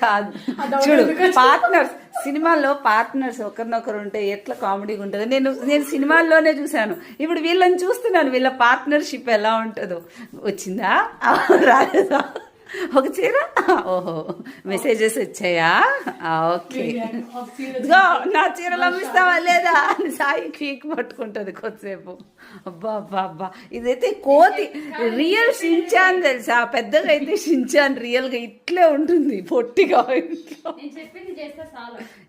కాదు చూడు, పార్ట్నర్స్ సినిమాల్లో పార్ట్నర్స్ ఒకరినొకరు ఉంటే ఎట్లా కామెడీగా ఉంటుంది. నేను సినిమాల్లోనే చూశాను, ఇప్పుడు వీళ్ళని చూస్తున్నాను, వీళ్ళ పార్ట్నర్షిప్ ఎలా ఉంటుందో. వచ్చిందా రాలేదా ఒక చీర? ఓహో, మెసేజెస్ వచ్చాయా? ఓకే, ఇదిగో నా చీరలు అమ్మిస్తావా లేదా అని సాయి క్వీక్ పట్టుకుంటుంది కొద్దిసేపు. అబ్బా అబ్బా అబ్బా, ఇదైతే కోతి రియల్ షించాన్ తెలుసా, పెద్దగా అయితే షించాన్ రియల్ గా ఇట్లే ఉంటుంది పొట్టిగా.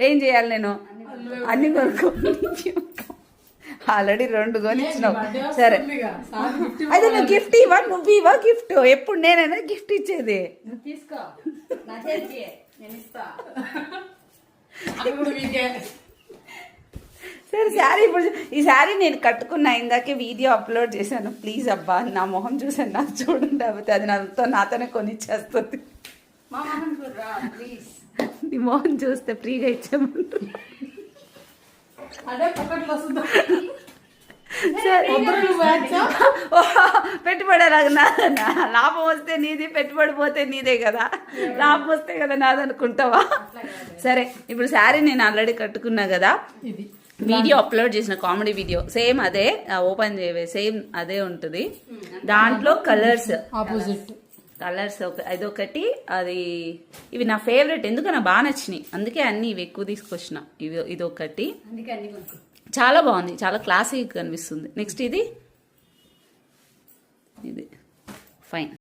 ఏం చేయాలి నేను? అన్ని కొనుక్కో, ఆల్రెడీ 2 కొనిచ్చినావు. సరే అయితే నువ్వు గిఫ్ట్ ఇవ్వ, నువ్వు ఇవ్వ గిఫ్ట్. ఎప్పుడు నేనైనా గిఫ్ట్ ఇచ్చేది. సరే శారీ, ఇప్పుడు ఈ శారీ నేను కట్టుకున్నా, ఇందాకే వీడియో అప్లోడ్ చేశాను. ప్లీజ్ అబ్బా, నా మొహం చూసాను, నాకు చూడండి, అయితే అది నాతోనే కొనిచ్చేస్తుంది. నీ మొహం చూస్తే ఫ్రీగా ఇచ్చామంటు. పెట్టుబడి లాభం వస్తే నీది, పెట్టుబడి పోతే నీదే కదా. లాభం వస్తే కదా నాదనుకుంటావా? సరే, ఇప్పుడు శారీ నేను ఆల్రెడీ కట్టుకున్నా కదా, వీడియో అప్లోడ్ చేసిన కామెడీ వీడియో సేమ్ అదే, ఓపెన్ చేయవే, సేమ్ అదే ఉంటుంది. దాంట్లో కలర్స్ అదొకటి, అది ఇవి నా ఫేవరెట్, ఎందుకన్నా బాగా నచ్చినాయి, అందుకే అన్ని ఇవి ఎక్కువ తీసుకొచ్చిన. ఇదొకటి చాలా బాగుంది, చాలా క్లాసిక్ అనిపిస్తుంది. నెక్స్ట్ ఇది ఫైన్.